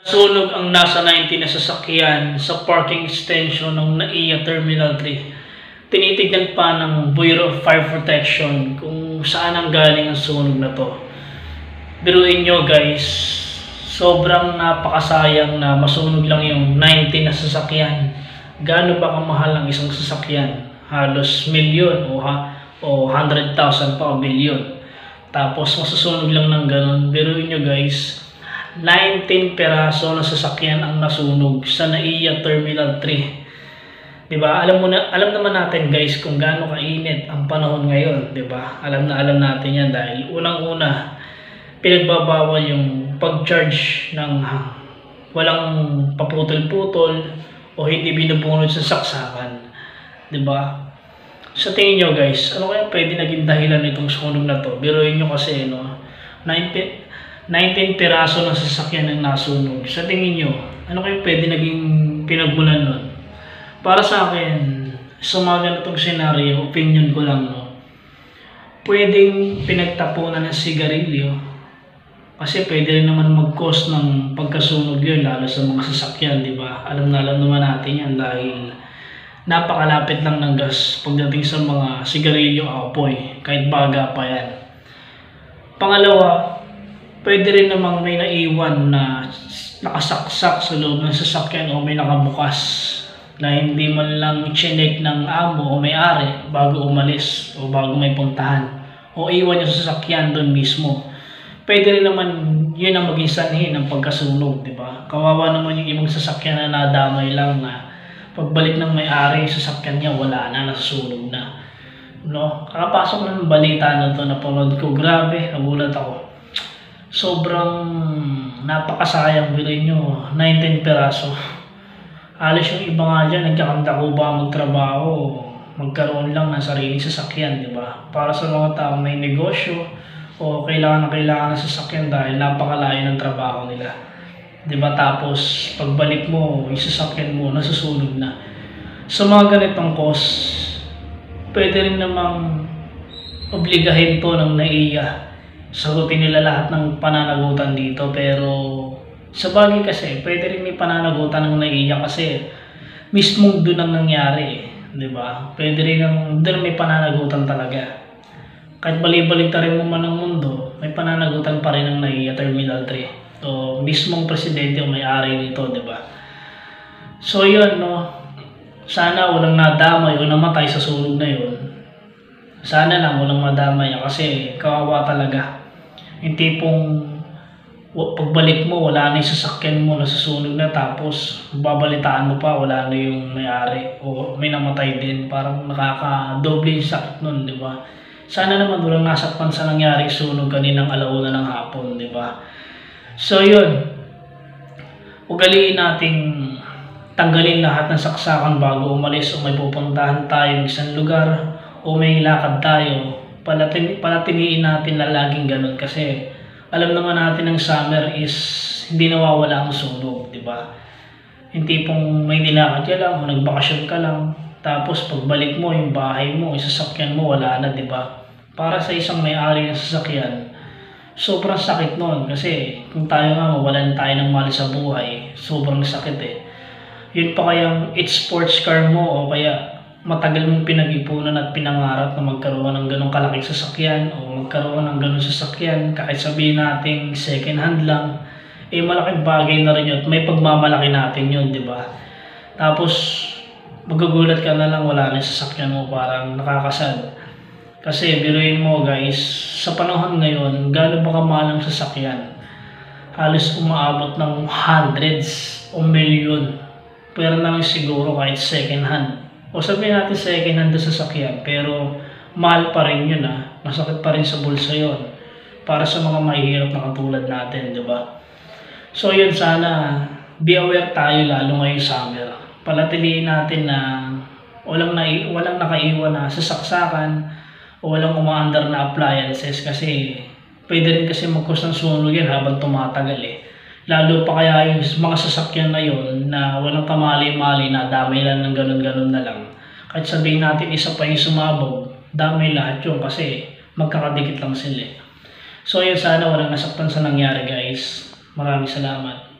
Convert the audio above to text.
Sunog ang nasa 90 na sasakyan sa parking extension ng NAIA Terminal 3. Tinitignan pa ng Bureau of Fire Protection kung saan ang galing ang sunog na to. Biruin nyo guys, sobrang napakasayang na masunog lang yung 90 na sasakyan. Gaano ba kamahal ang isang sasakyan? Halos milyon o 100,000 pa o bilyon. Tapos masusunog lang ng ganun. Biruin nyo guys, 19 peraso na sasakyan ang nasunog sa NAIA Terminal 3. 'Di ba? Alam naman natin guys kung gaano kainit ang panahon ngayon, 'di ba? Alam natin 'yan dahil unang-una pinagbabawal yung pag-charge ng walang paputol-putol o hindi binubunot sa saksakan, 'di ba? Sa tingin nyo guys, ano kaya pwede naging dahilan nitong sunog na to? Biruin nyo kasi 19 piraso ng sasakyan ang nasunog. Sa tingin nyo, ano kayo pwede naging pinagmulan nun? Para sa akin, sa mga ganitong senaryo, opinion ko lang, pwedeng pinagtapunan ng sigarilyo. Kasi pwede rin naman mag-cause ng pagkasunog yun, lalo sa mga sasakyan, di ba? Alam naman natin yan dahil napakalapit lang ng gas pagdating sa mga sigarilyo apoy, kahit baga pa yan. Pangalawa, pwede rin namang may naiwan na nakasaksak sa loob ng sasakyan o may nakabukas na hindi man lang chinek ng amo o may-ari bago umalis o bago may puntahan o iwan niya sa sasakyan doon mismo. Pwede rin naman yun ang maging sanhi ng pagkasunog, di ba? Kawawa naman yung ibang sasakyan na nadamay lang na pagbalik ng may-ari sa sasakyan niya wala na, nasusunog na. No? Kakapasok na ng balita na to, napanood ko, grabe, nagulat ako. Sobrang napakasayang, bilhin nyo, 19 peraso. Halos yung iba nga dyan, nagkakandako ba magtrabaho, magkaroon lang ng sariling sasakyan, di ba? Para sa mga taong may negosyo o kailangan ng sasakyan dahil napakalayo ng trabaho nila. Di ba? Tapos, pagbalik mo, yung sasakyan mo, nasusunog na. Sa mga ganitong cause, pwede rin namang obligahin to ng NAIA. Sagutin nila lahat ng pananagutan dito, pero sa bagay kasi pwede rin may pananagutan ng NAIA kasi mismong doon ang nangyari, di ba? Pwede rin doon may pananagutan talaga. Kahit bali-baliktarin mo man ang mundo, may pananagutan pa rin ng NAIA Terminal 3. So, mismong presidente o may-ari nito, di ba? So, yun, no? Sana walang nadamay o namatay sa sunog na yun. Sana lang walang madamay kasi kawawa talaga. Yung tipong pagbalik mo, wala na yung sasakyan mo, nasusunog na, tapos babalitaan mo pa, wala na yung may-ari o may namatay din. Parang nakaka-doble yung sakit nun, di ba? Sana naman walang nasakpan sa nangyaring sunog kaninang alauna ng hapon, di ba? So yun, ugaliin nating tanggalin lahat ng saksakan bago umalis o may pupuntahan tayong isang lugar o may lakad tayo. Palatiniin natin na laging ganun kasi alam naman natin ang summer is hindi nawawala ang sunog, di ba? Hindi pong may nilakad ka lang o nagbakasyon ka lang, tapos pagbalik mo yung bahay mo, yung sasakyan mo wala na, di ba? Para sa isang may-ari ng sasakyan, sobrang sakit noon kasi kung tayo nga mawalan tayo ng mahal sa buhay, sobrang sakit eh. Yun pa kayang it's sports car mo o kaya matagal mong pinag-ipunan at pinangarap na magkaroon ng ganong kalaking sasakyan o magkaroon ng ganong sasakyan, kahit sabihin natin second hand lang, eh malaking bagay na rin yun at may pagmamalaki natin yun, di ba? Tapos magugulat ka na lang wala na yung sasakyan mo, parang nakakasad. Kasi biruin mo guys, sa panahon ngayon, gaano ba kamahal ang sasakyan? Halos umaabot ng hundreds o milyon. Pero naman siguro kahit second hand. O sabihin natin second hand na sasakyan, pero mahal pa rin yun masakit pa rin sa bulsa yun. Para sa mga mahihirap na katulad natin, di ba? So yun, sana be aware tayo lalo ngayong summer. Palatiliin natin na walang nakaiwan na sasaksakan o walang umaandar na appliances kasi pwede rin kasi mag-cause ng sunog yan habang tumatagal eh. Lalo pa kaya yung mga sasakyan na yun na walang kamali-mali na damay lang ng ganun-ganun na lang. Kahit sabihin natin isa pa yung sumabog, damay lahat yun kasi magkakadikit lang sila eh. So yun, sana walang nasaktan sa nangyari guys. Maraming salamat.